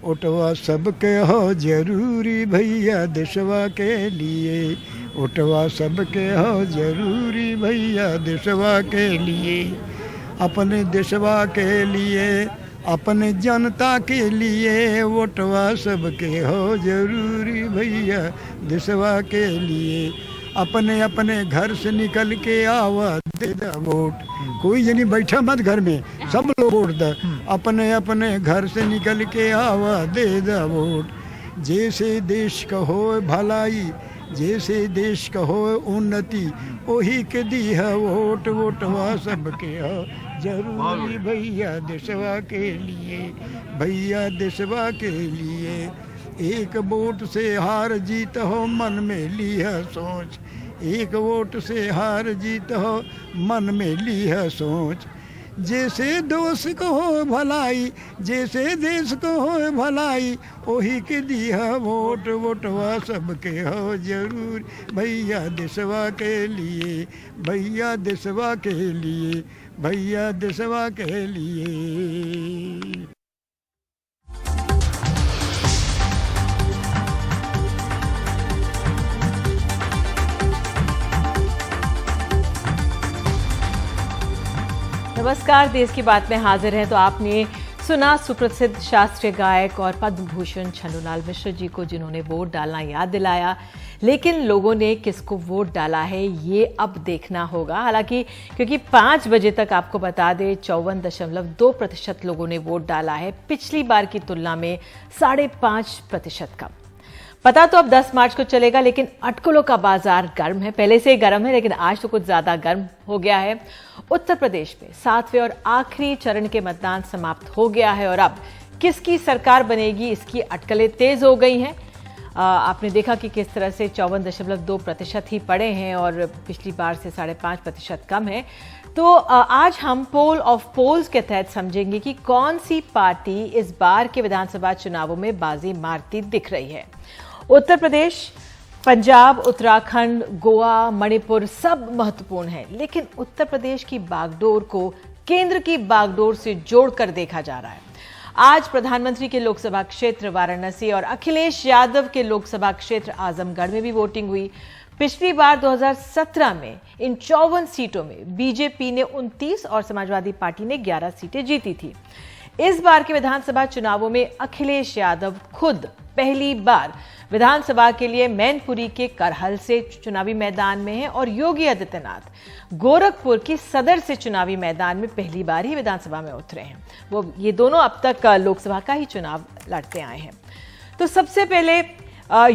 ओटवा सबके हो जरूरी भैया देशवा के लिए, ओटवा सबके हो जरूरी भैया देशवा के लिए, अपने देशवा के लिए, अपने जनता के लिए, वोटवा सबके हो जरूरी भैया देशवा के लिए, अपने अपने घर से निकल के आवा दे दा वोट, कोई जनी बैठा मत घर में, सब लोग वोट दा, अपने अपने घर से निकल के आवा दे दा वोट, जैसे देश का हो भलाई, जैसे देश का हो उन्नति, वही के दी है वोट, वोटवा सबके हो जरूरी भैया देशवा के लिए, भैया देशवा के लिए, एक वोट से हार जीत हो मन में ली है सोच, एक वोट से हार जीत हो मन में ली है सोच, जैसे दोष को हो भलाई, जैसे देश को हो भलाई, वही के दी है वोट, वोटवा सबके हो जरूर भैया देशवा के लिए, भैया देशवा के लिए, भैया देशवा के लिए। नमस्कार, देश की बात में हाजिर हैं। तो आपने सुना सुप्रसिद्ध शास्त्रीय गायक और पद्म भूषण छन्नूलाल मिश्र जी को, जिन्होंने वोट डालना याद दिलाया, लेकिन लोगों ने किसको वोट डाला है ये अब देखना होगा। हालांकि क्योंकि 5 बजे तक आपको बता दें 54.2% लोगों ने वोट डाला है, पिछली बार की तुलना में 5.5% कम। पता तो अब 10 मार्च को चलेगा, लेकिन अटकलों का बाजार गर्म है, पहले से ही गर्म है, लेकिन आज तो कुछ ज्यादा गर्म हो गया है। उत्तर प्रदेश में 7वें और आखिरी चरण के मतदान समाप्त हो गया है और अब किसकी सरकार बनेगी इसकी अटकलें तेज हो गई हैं। आपने देखा कि किस तरह से 54.2% ही पड़े हैं और पिछली बार से 5.5% कम है। तो आज हम पोल ऑफ पोल्स के तहत समझेंगे कि कौन सी पार्टी इस बार के विधानसभा चुनावों में बाजी मारती दिख रही है। उत्तर प्रदेश, पंजाब, उत्तराखंड, गोवा, मणिपुर सब महत्वपूर्ण है, लेकिन उत्तर प्रदेश की बागडोर को केंद्र की बागडोर से जोड़कर देखा जा रहा है। आज प्रधानमंत्री के लोकसभा क्षेत्र वाराणसी और अखिलेश यादव के लोकसभा क्षेत्र आजमगढ़ में भी वोटिंग हुई। पिछली बार 2017 में इन 54 सीटों में बीजेपी ने 29 और समाजवादी पार्टी ने 11 सीटें जीती थी। इस बार के विधानसभा चुनावों में अखिलेश यादव खुद पहली बार विधानसभा के लिए मैनपुरी के करहल से चुनावी मैदान में हैं और योगी आदित्यनाथ गोरखपुर की सदर से चुनावी मैदान में पहली बार ही विधानसभा में उतरे हैं। ये दोनों अब तक लोकसभा का ही चुनाव लड़ते आए हैं। तो सबसे पहले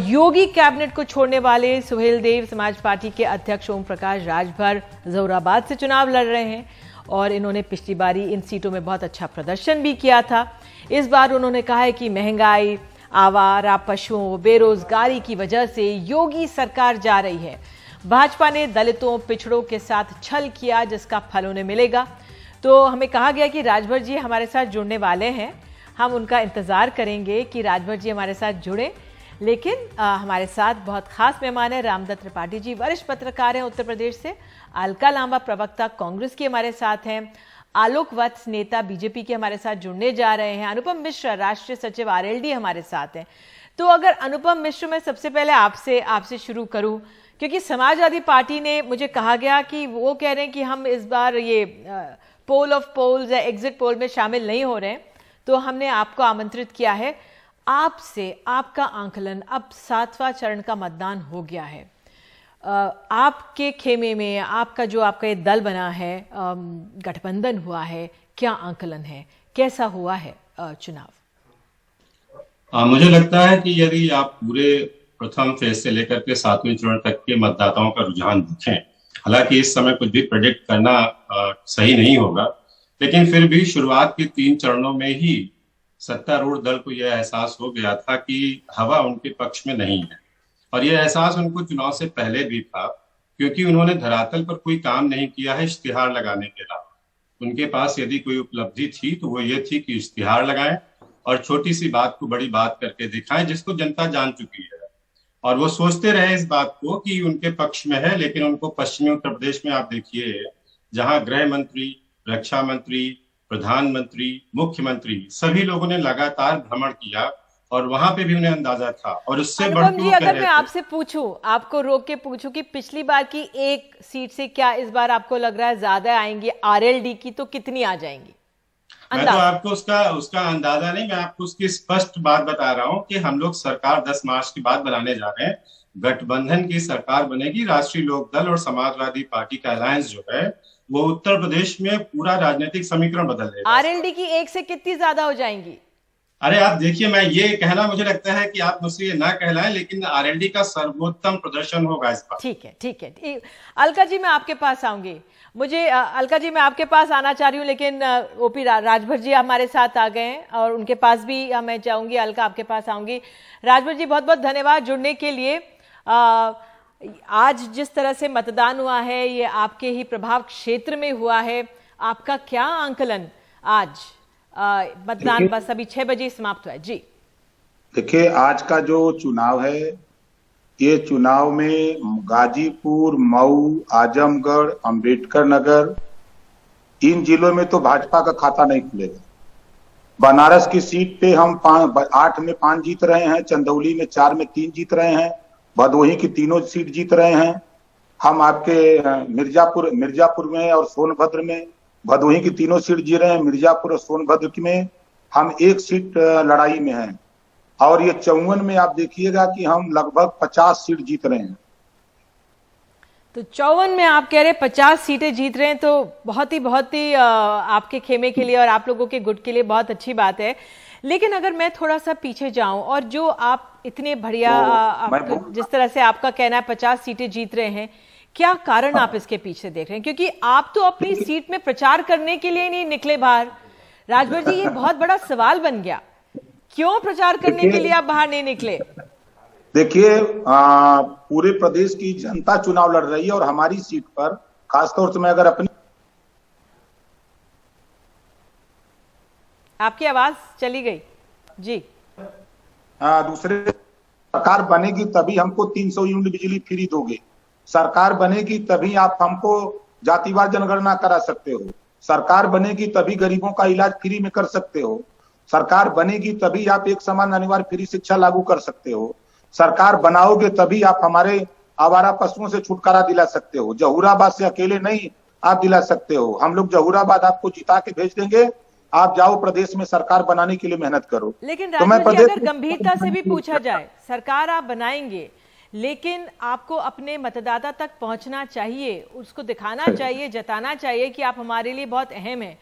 योगी कैबिनेट को छोड़ने वाले सुहेलदेव समाज पार्टी के अध्यक्ष ओम प्रकाश राजभर जहूराबाद से चुनाव लड़ रहे हैं और इन्होंने पिछली बारी इन सीटों में बहुत अच्छा प्रदर्शन भी किया था। इस बार उन्होंने कहा है कि महंगाई, आवारा पशुओं, बेरोजगारी की वजह से योगी सरकार जा रही है। भाजपा ने दलितों, पिछड़ों के साथ छल किया, जिसका फल उन्हें मिलेगा। तो हमें कहा गया कि राजभर जी हमारे साथ जुड़ने वाले हैं, हम उनका इंतजार करेंगे कि राजभर जी हमारे साथ जुड़े। लेकिन हमारे साथ बहुत खास मेहमान है रामदत्त त्रिपाठी जी, वरिष्ठ पत्रकार हैं उत्तर प्रदेश से। अलका लांबा प्रवक्ता कांग्रेस के हमारे साथ हैं। आलोक वत्स नेता बीजेपी के हमारे साथ जुड़ने जा रहे हैं। अनुपम मिश्रा राष्ट्रीय सचिव आरएलडी हमारे साथ हैं। तो अगर अनुपम मिश्र, मैं सबसे पहले आपसे शुरू करूं, क्योंकि समाजवादी पार्टी ने, मुझे कहा गया कि वो कह रहे हैं कि हम इस बार ये पोल ऑफ पोल्स या एग्जिट पोल में शामिल नहीं हो रहे हैं, तो हमने आपको आमंत्रित किया है। आपसे आपका आंकलन, अब 7वां चरण का मतदान हो गया है, आपके खेमे में आपका ये दल बना है, गठबंधन हुआ है, क्या आंकलन है, कैसा हुआ है चुनाव? मुझे लगता है कि यदि आप पूरे प्रथम फेज से लेकर के 7वें चरण तक के मतदाताओं का रुझान देखें, हालांकि इस समय कुछ भी प्रेडिक्ट करना सही नहीं होगा, लेकिन फिर भी शुरुआत के 3 चरणों में ही सत्तारूढ़ दल को यह एहसास हो गया था कि हवा उनके पक्ष में नहीं है। और यह एहसास उनको चुनाव से पहले भी था, क्योंकि उन्होंने धरातल पर कोई काम नहीं किया है इश्तिहार लगाने के अलावा। उनके पास यदि कोई उपलब्धि थी तो वो ये थी कि इश्तिहार लगाएं और छोटी सी बात को बड़ी बात करके दिखाएं, जिसको जनता जान चुकी है। और वो सोचते रहे इस बात को कि उनके पक्ष में है, लेकिन उनको पश्चिमी उत्तर प्रदेश में आप देखिए, जहां गृह मंत्री, रक्षा मंत्री, प्रधानमंत्री, मुख्यमंत्री सभी लोगों ने लगातार भ्रमण किया और वहां पे भी उन्हें अंदाजा था, और उससे बढ़ अनुपम के जी, वो कह अगर रहे मैं थे। आपसे पूछूं, आपको रोक के पूछूं कि पिछली बार की 1 सीट से क्या इस बार आपको लग रहा है ज्यादा आएंगी? आरएलडी की तो कितनी आ जाएंगी मैं तो अंदाज? आपको उसका उसका अंदाजा नहीं, मैं आपको उसकी स्पष्ट बात बता रहा हूं कि हम लोग सरकार 10 मार्च के बाद बनाने जा रहे हैं। गठबंधन की सरकार बनेगी, राष्ट्रीय लोक दल और समाजवादी पार्टी का अलायंस जो है वो उत्तर प्रदेश में पूरा राजनीतिक समीकरण बदल देगा इस बार। आरएलडी की 1 से कितनी ज्यादा हो जाएंगी? अरे आप देखिए, मैं ये कहना, मुझे लगता है कि आप मुझसे ये ना कहलाएं, लेकिन आरएलडी का सर्वोत्तम प्रदर्शन होगा इस बार। ठीक है, ठीक है। अलका जी, मैं आपके पास आऊंगी। मुझे अलका जी, मैं आपके पास आना चाह रही हूँ, लेकिन ओपी राजभर जी हमारे साथ आ गए हैं और उनके पास भी मैं चाहूंगी। अलका, आपके पास आऊंगी। राजभर जी, बहुत बहुत धन्यवाद जुड़ने के लिए। आज जिस तरह से मतदान हुआ है, ये आपके ही प्रभाव क्षेत्र में हुआ है, आपका क्या आंकलन? आज मतदान बस अभी 6 बजे समाप्त हुआ है जी। देखिए, आज का जो चुनाव है, ये चुनाव में गाजीपुर, मऊ, आजमगढ़, अंबेडकर नगर, इन जिलों में तो भाजपा का खाता नहीं खुलेगा। बनारस की सीट पे हम 8 में 5 जीत रहे हैं, चंदौली में 4 में 3 जीत रहे हैं, भदोही की तीनों सीट जीत रहे हैं। हम आपके मिर्जापुर में और सोनभद्र में, भदोही की तीनों सीट जीत रहे हैं, मिर्जापुर और सोनभद्र में हम 1 सीट लड़ाई में हैं। और ये 54 में आप देखिएगा कि हम लगभग 50 सीट जीत रहे हैं। तो 54 में आप कह रहे 50 सीटें जीत रहे हैं, तो बहुत ही आपके खेमे के लिए और आप लोगों के गुट के लिए बहुत अच्छी बात है। लेकिन अगर मैं थोड़ा सा पीछे जाऊं, और जो आप इतने बढ़िया जिस तरह से आपका कहना है 50 सीटें जीत रहे हैं, क्या कारण आप इसके पीछे देख रहे हैं? क्योंकि आप तो अपनी सीट में प्रचार करने के लिए नहीं निकले बाहर। राजभर जी, ये बहुत बड़ा सवाल बन गया, क्यों प्रचार करने के लिए आप बाहर नहीं निकले? देखिए, पूरे प्रदेश की जनता चुनाव लड़ रही है और हमारी सीट पर खासतौर से मैं अगर अपनी, आपकी आवाज चली गई जी। दूसरे, सरकार बनेगी तभी हमको 300 यूनिट बिजली फ्री दोगे, सरकार बनेगी तभी आप हमको जातिवार जनगणना करा सकते हो, सरकार बनेगी तभी गरीबों का इलाज फ्री में कर सकते हो, सरकार बनेगी तभी आप एक समान अनिवार्य फ्री शिक्षा लागू कर सकते हो, सरकार बनाओगे तभी आप हमारे आवारा पशुओं से छुटकारा दिला सकते हो। जहूराबाद से अकेले नहीं आप दिला सकते हो, हम लोग जहूराबाद आपको जिता के भेज देंगे, आप जाओ प्रदेश में सरकार बनाने के लिए मेहनत करो। लेकिन तो मैं राजभर जी, प्रदेश अगर गंभीरता से भी पूछा जाए, सरकार आप बनाएंगे, लेकिन आपको अपने मतदाता तक पहुंचना चाहिए, उसको दिखाना चाहिए, जताना चाहिए कि आप हमारे लिए बहुत अहम हैं।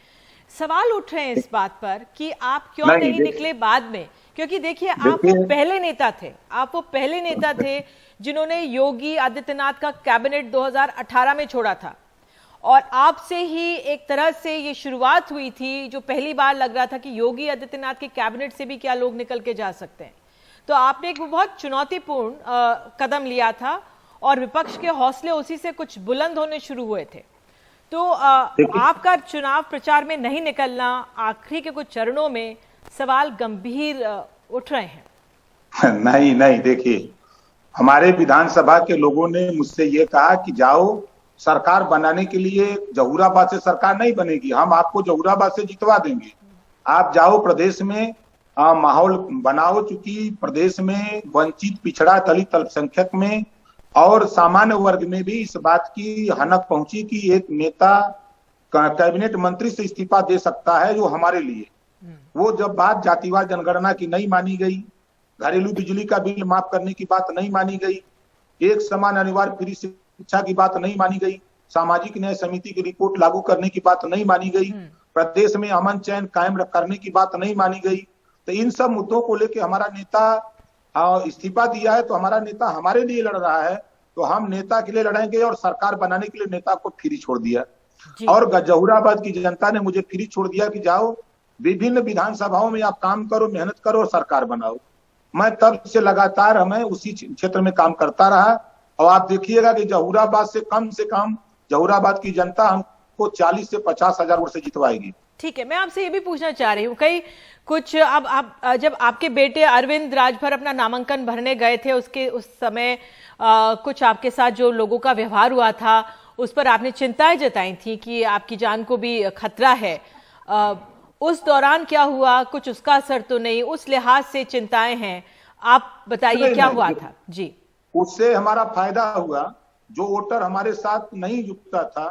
सवाल उठ रहे हैं इस बात पर कि आप क्यों नहीं निकले बाद में? क्योंकि देखिए, आप वो पहले नेता थे, आप वो पहले नेता थे जिन्होंने योगी आदित्यनाथ का कैबिनेट 2018 में छोड़ा था, और आपसे ही एक तरह से ये शुरुआत हुई थी, जो पहली बार लग रहा था कि योगी आदित्यनाथ के कैबिनेट से भी क्या लोग निकल के जा सकते हैं। तो आपने एक बहुत चुनौतीपूर्ण कदम लिया था और विपक्ष के हौसले उसी से कुछ बुलंद होने शुरू हुए थे। तो आपका चुनाव प्रचार में नहीं निकलना, आखिरी के कुछ चरणों में, सवाल गंभीर उठ रहे हैं। नहीं, देखिए, हमारे विधानसभा के लोगों ने मुझसे ये कहा कि जाओ सरकार बनाने के लिए, जहूराबाद से सरकार नहीं बनेगी, हम आपको जहूराबाद से जितवा देंगे, आप जाओ प्रदेश में माहौल बनाओ। चूंकि प्रदेश में वंचित, पिछड़ा, दलित, अल्पसंख्यक में और सामान्य वर्ग में भी इस बात की हनक पहुंची कि एक नेता कैबिनेट मंत्री से इस्तीफा दे सकता है जो हमारे लिए, वो जब बात जातिवार जनगणना की नहीं मानी गई, घरेलू बिजली का बिल माफ करने की बात नहीं मानी गई, एक समान अनिवार्य फ्री शिक्षा की बात नहीं मानी गई, सामाजिक न्याय समिति की रिपोर्ट लागू करने की बात नहीं मानी गई, प्रदेश में अमन चैन कायम करने की बात नहीं मानी गई, तो इन सब मुद्दों को लेकर हमारा नेता इस्तीफा दिया है। तो हमारा नेता हमारे लिए लड़ रहा है, तो हम नेता के लिए लड़ेंगे और सरकार बनाने के लिए नेता को फ्री छोड़ दिया। और जहूराबाद की जनता ने मुझे फ्री छोड़ दिया कि जाओ विभिन्न विधानसभाओं में आप काम करो, मेहनत करो और सरकार बनाओ। मैं तब से लगातार हमें उसी क्षेत्र में काम करता रहा, और आप देखिएगा कि जहूराबाद से कम जहूराबाद की जनता हमको 40 से 50 हजार वोट से जितवाएगी। ठीक है, मैं आपसे ये भी पूछना चाह रही हूँ, कई कुछ अब आप जब आपके बेटे अरविंद राजभर अपना नामांकन भरने गए थे, उस समय कुछ आपके साथ जो लोगों का व्यवहार हुआ था उस पर आपने चिंताएं जताई थी कि आपकी जान को भी खतरा है। उस दौरान क्या हुआ, कुछ उसका असर तो नहीं, उस लिहाज से चिंताएं हैं, आप बताइए क्या हुआ था जी। उससे हमारा फायदा हुआ, जो वोटर हमारे साथ नहीं जुटता था,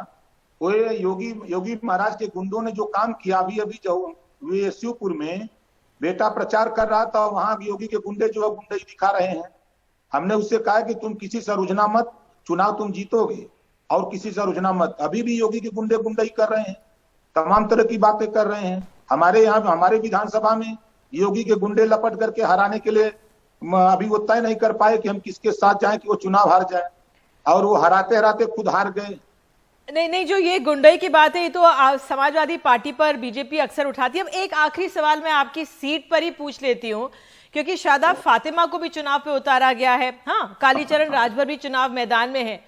वो योगी महाराज के गुंडों ने जो काम किया, अभी जो शिवपुर में बेटा प्रचार कर रहा था, वहां योगी के गुंडे जो है गुंडे दिखा रहे हैं। हमने उससे कहा कि तुम किसी से रुझना मत, चुनाव तुम जीतोगे, और किसी से रुझना मत। अभी भी योगी के गुंडे गुंडई कर रहे हैं, तमाम तरह की बातें कर रहे हैं। हमारे यहाँ हमारे विधानसभा में योगी के गुंडे लपट करके हराने के लिए अभी वो तय नहीं कर पाए कि हम किसके साथ जाएं कि वो चुनाव हार जाए, और वो हराते हराते खुद हार गए। नहीं, जो ये गुंडई की बात है, ये तो समाजवादी पार्टी पर बीजेपी अक्सर उठाती है। अब एक आखिरी सवाल मैं आपकी सीट पर ही पूछ लेती हूँ, क्योंकि शादाब फातिमा को भी चुनाव पे उतारा गया है, हाँ, कालीचरण राजभर भी चुनाव मैदान में है,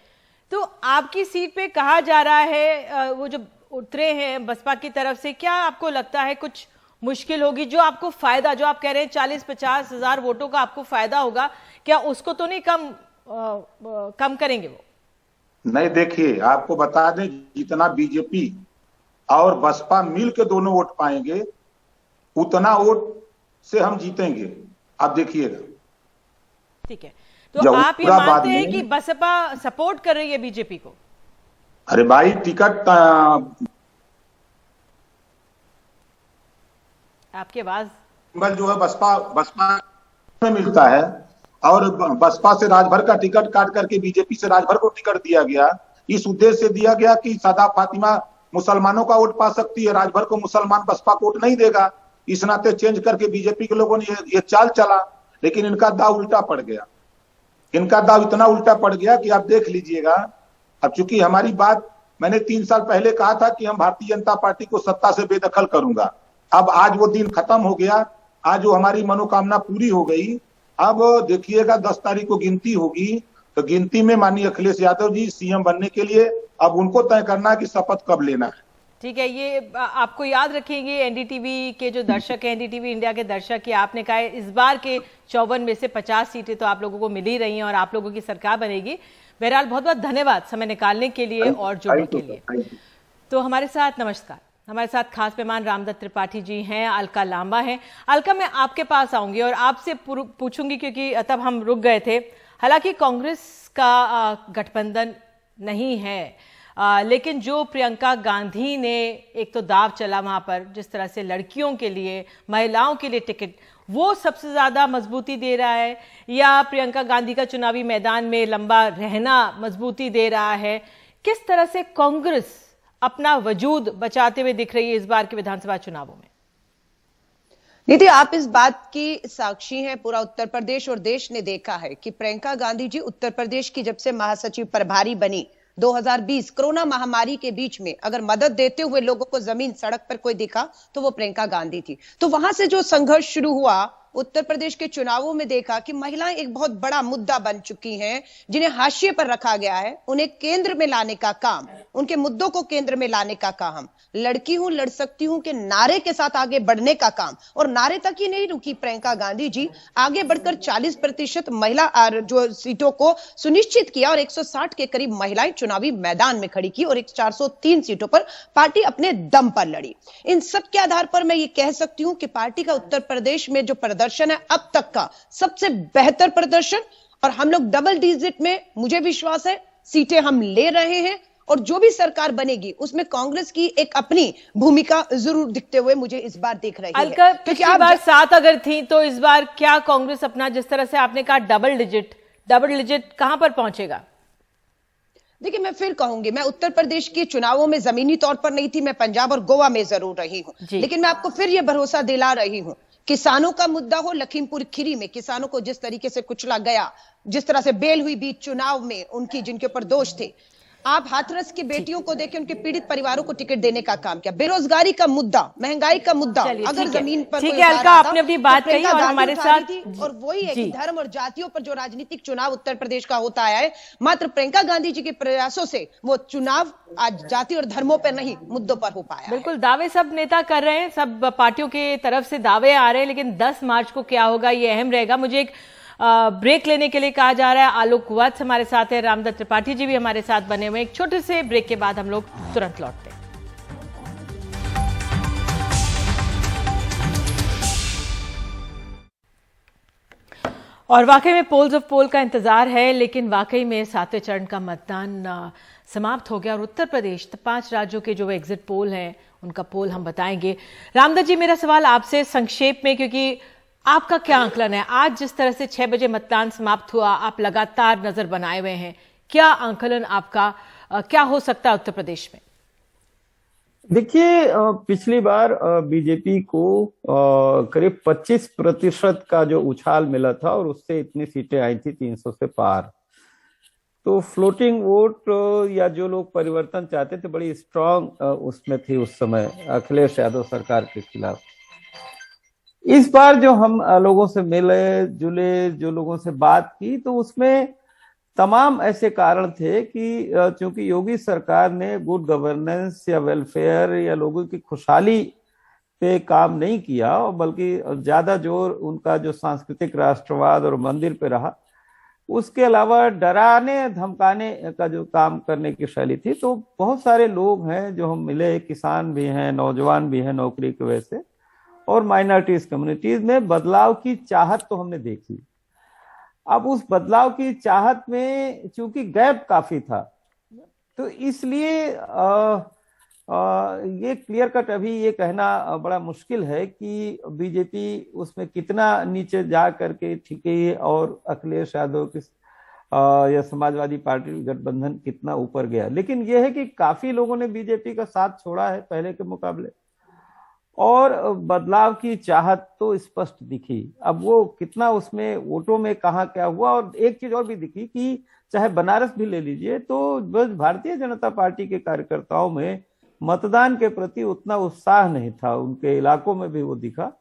तो आपकी सीट पे कहा जा रहा है वो जो उतरे हैं बसपा की तरफ से, क्या आपको लगता है कुछ मुश्किल होगी? जो आपको फायदा, जो आप कह रहे हैं 40-50 हजार वोटों का आपको फायदा होगा, क्या उसको तो नहीं कम करेंगे वो? नहीं, देखिए आपको बता दें, जितना बीजेपी और बसपा मिल के दोनों वोट पाएंगे, उतना वोट से हम जीतेंगे। आप देखिएगा। ठीक है, तो आप ये मानते हैं कि बसपा सपोर्ट कर रही है बीजेपी को? अरे भाई, टिकट आपके आवाज जो है बसपा में मिलता है, और बसपा से राजभर का टिकट काट करके बीजेपी से राजभर को टिकट दिया गया। इस उद्देश्य से दिया गया कि शादाब फातिमा मुसलमानों का वोट पा सकती है, राजभर को मुसलमान बसपा को वोट नहीं देगा। इस नाते चेंज करके बीजेपी के लोगों ने ये चाल चला, लेकिन इनका दाव उल्टा पड़ गया। इनका दाव इतना उल्टा पड़ गया कि आप देख लीजिएगा। अब चूंकि हमारी बात, मैंने 3 साल पहले कहा था कि हम भारतीय जनता पार्टी को सत्ता से बेदखल करूंगा, अब आज वो दिन खत्म हो गया। आज वो हमारी मनोकामना पूरी हो गई। अब देखिएगा 10 तारीख को गिनती होगी, तो गिनती में माननीय अखिलेश यादव जी सीएम बनने के लिए अब उनको तय करना है कि शपथ कब लेना है। ठीक है, ये आपको याद रखेंगे एनडीटीवी के जो दर्शक है, एनडीटीवी इंडिया के दर्शक, कि आपने कहा इस बार के 54 में से 50 सीटें तो आप लोगों को मिल ही रही हैं और आप लोगों की सरकार बनेगी। बहरहाल बहुत बहुत धन्यवाद समय निकालने के लिए और जुड़ने के लिए। तो हमारे साथ, नमस्कार, हमारे साथ खास मेहमान रामदत्त त्रिपाठी जी हैं, अलका लांबा हैं। अलका, मैं आपके पास आऊंगी और आपसे पूछूंगी, क्योंकि तब हम रुक गए थे। हालांकि कांग्रेस का गठबंधन नहीं है, लेकिन जो प्रियंका गांधी ने एक तो दाव चला वहां पर, जिस तरह से लड़कियों के लिए, महिलाओं के लिए टिकट, वो सबसे ज्यादा मजबूती दे रहा है, या प्रियंका गांधी का चुनावी मैदान में लंबा रहना मजबूती दे रहा है? किस तरह से कांग्रेस अपना वजूद बचाते हुए दिख रही है इस बार के विधानसभा चुनावों में? निधि, आप इस बात की साक्षी हैं, पूरा उत्तर प्रदेश और देश ने देखा है कि प्रियंका गांधी जी उत्तर प्रदेश की जब से महासचिव प्रभारी बनी 2020 कोरोना महामारी के बीच में, अगर मदद देते हुए लोगों को जमीन सड़क पर कोई दिखा तो वो प्रियंका गांधी थी। तो वहां से जो संघर्ष शुरू हुआ, उत्तर प्रदेश के चुनावों में देखा कि महिलाएं एक बहुत बड़ा मुद्दा बन चुकी हैं, जिन्हें हाशिए पर रखा गया है। उन्हें केंद्र में लाने का काम, उनके मुद्दों को केंद्र में लाने का काम, लड़की हूं लड़ सकती हूं के नारे के साथ आगे बढ़ने का काम, और नारे तक ही नहीं रुकी प्रियंका गांधी जी, आगे बढ़कर 40% महिला जो सीटों को सुनिश्चित किया और 160 के करीब महिलाएं चुनावी मैदान में खड़ी की, और 403 सीटों पर पार्टी अपने दम पर लड़ी। इन सब के आधार पर मैं ये कह सकती हूं कि पार्टी का उत्तर प्रदेश में जो प्रदर्शन है अब तक का सबसे बेहतर प्रदर्शन, और हम लोग डबल डिजिट में, मुझे विश्वास है, सीटें हम ले रहे हैं, और जो भी सरकार बनेगी उसमें कांग्रेस की एक अपनी भूमिका जरूर दिखते हुए मुझे इस बार दिख रही है। क्योंकि आप बार 7 अगर थी, तो इस बार क्या कांग्रेस अपना, जिस तरह से आपने कहा डबल डिजिट कहां पर पहुंचेगा? देखिए, मैं फिर कहूंगी, मैं उत्तर प्रदेश के चुनावों में जमीनी तौर पर नहीं थी, मैं पंजाब और गोवा में जरूर रही हूं, लेकिन मैं आपको फिर यह भरोसा दिला रही हूं, किसानों का मुद्दा हो, लखीमपुर खीरी में किसानों को जिस तरीके से कुचला गया, जिस तरह से बेल हुई बीच चुनाव में उनकी, जिनके ऊपर दोष थे, आप हाथरस की बेटियों को देखें, उनके पीड़ित परिवारों को टिकट देने का काम किया, बेरोजगारी का मुद्दा, महंगाई का मुद्दा, अगर जमीन पर ठीक है अलका, आपने अपनी बात कही और हमारे साथ, और वही है कि धर्म और जातियों पर जो राजनीतिक चुनाव उत्तर प्रदेश का होता है, मात्र प्रियंका गांधी जी के प्रयासों से वो चुनाव आज जाति और धर्मों पर नहीं, मुद्दों पर हो पाया। बिल्कुल, दावे सब नेता कर रहे हैं, सब पार्टियों के तरफ से दावे आ रहे हैं, लेकिन 10 मार्च को क्या होगा ये अहम रहेगा। मुझे एक ब्रेक लेने के लिए कहा जा रहा है। आलोक वत्स हमारे साथ है, रामदत्त त्रिपाठी जी भी हमारे साथ बने हुए। एक छोटे से ब्रेक के बाद हम लोग तुरंत लौटते हैं। और वाकई में पोल्स ऑफ पोल का इंतजार है, लेकिन वाकई में 7वें चरण का मतदान समाप्त हो गया और उत्तर प्रदेश 5 राज्यों के जो एग्जिट पोल हैं उनका पोल हम बताएंगे। रामदत्त जी, मेरा सवाल आपसे संक्षेप में, क्योंकि आपका क्या आंकलन है आज जिस तरह से 6 बजे मतदान समाप्त हुआ, आप लगातार नजर बनाए हुए हैं, क्या आंकलन आपका, क्या हो सकता है उत्तर प्रदेश में? देखिए, पिछली बार बीजेपी को करीब 25% का जो उछाल मिला था और उससे इतनी सीटें आई थी 300 से पार। तो फ्लोटिंग वोट या जो लोग परिवर्तन चाहते थे बड़ी स्ट्रांग उसमें थी उस समय अखिलेश यादव सरकार के खिलाफ। इस बार जो हम लोगों से मिले जुले, जो लोगों से बात की, तो उसमें तमाम ऐसे कारण थे कि चूंकि योगी सरकार ने गुड गवर्नेंस या वेलफेयर या लोगों की खुशहाली पे काम नहीं किया, और बल्कि ज्यादा जोर उनका जो सांस्कृतिक राष्ट्रवाद और मंदिर पे रहा, उसके अलावा डराने धमकाने का जो काम करने की शैली थी। तो बहुत सारे लोग हैं जो हम मिले, किसान भी हैं, नौजवान भी हैं नौकरी की वजह से, और माइनॉरिटीज कम्युनिटीज में बदलाव की चाहत तो हमने देखी। अब उस बदलाव की चाहत में चूंकि गैप काफी था, तो इसलिए ये क्लियर कट अभी ये कहना बड़ा मुश्किल है कि बीजेपी उसमें कितना नीचे जा करके ठिकी और अखिलेश यादव की या समाजवादी पार्टी गठबंधन कितना ऊपर गया। लेकिन यह है कि काफी लोगों ने बीजेपी का साथ छोड़ा है पहले के मुकाबले, और बदलाव की चाहत तो स्पष्ट दिखी। अब वो कितना उसमें वोटों में कहाँ क्या हुआ, और एक चीज और भी दिखी कि चाहे बनारस भी ले लीजिए, तो बस भारतीय जनता पार्टी के कार्यकर्ताओं में मतदान के प्रति उतना उत्साह नहीं था, उनके इलाकों में भी वो दिखा,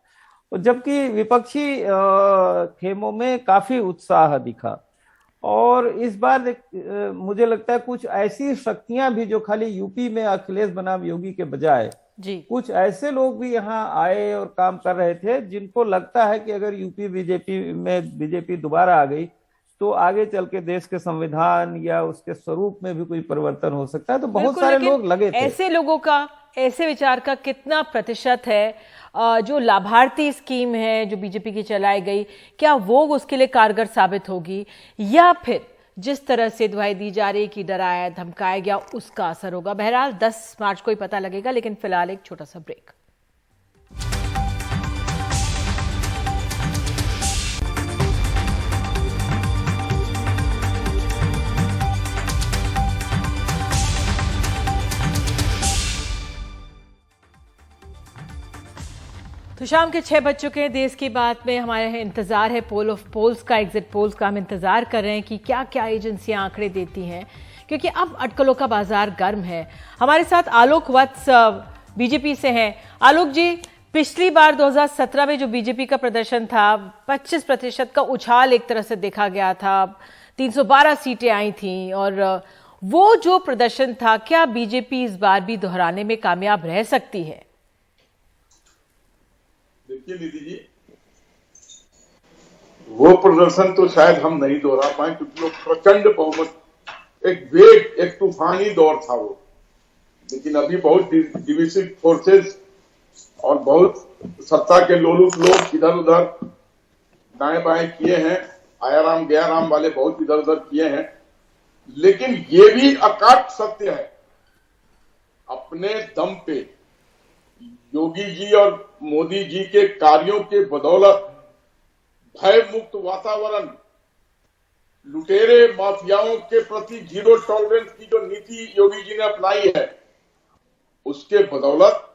और जबकि विपक्षी खेमों में काफी उत्साह दिखा। और इस बार मुझे लगता है कुछ ऐसी शक्तियां भी जो खाली यूपी में अखिलेश बनाम योगी के बजाय जी, कुछ ऐसे लोग भी यहाँ आए और काम कर रहे थे जिनको लगता है कि अगर यूपी बीजेपी दोबारा आ गई तो आगे चल के देश के संविधान या उसके स्वरूप में भी कोई परिवर्तन हो सकता है। तो बहुत सारे लोग लगे थे। ऐसे लोगों का, ऐसे विचार का कितना प्रतिशत है जो लाभार्थी स्कीम है जो बीजेपी की चलाई गई, क्या वो उसके लिए कारगर साबित होगी, या फिर जिस तरह से दुहाई दी जा रही कि डराया धमकाया गया उसका असर होगा? बहरहाल 10 मार्च को ही पता लगेगा, लेकिन फिलहाल एक छोटा सा ब्रेक। तो शाम के 6 बज चुके हैं। देश की बात में हमारे इंतजार है पोल ऑफ पोल्स का, एग्जिट पोल्स का। हम इंतजार कर रहे हैं कि क्या क्या एजेंसियां आंकड़े देती हैं, क्योंकि अब अटकलों का बाजार गर्म है। हमारे साथ आलोक वत्स बीजेपी से हैं। आलोक जी, पिछली बार 2017 में जो बीजेपी का प्रदर्शन था, 25% का उछाल एक तरह से देखा गया था, 312 सीटें आई थी, और वो जो प्रदर्शन था, क्या बीजेपी इस बार भी दोहराने में कामयाब रह सकती है? देखिए निधि जी, वो प्रदर्शन तो शायद हम नहीं दोहरा पाए, क्योंकि वो प्रचंड बहुमत, एक वेग, एक तूफानी दौर था वो। लेकिन अभी बहुत डिविसिव फोर्सेस और बहुत सत्ता के लोलुप लोग इधर उधर दाएं बाएं किए हैं, आयाराम गयाराम वाले बहुत इधर उधर किए हैं। लेकिन ये भी अकाट सत्य है, अपने दम पे योगी जी और मोदी जी के कार्यों के बदौलत भय मुक्त वातावरण, लुटेरे माफियाओं के प्रति जीरो टॉलरेंस की जो नीति योगी जी ने अपनाई है, उसके बदौलत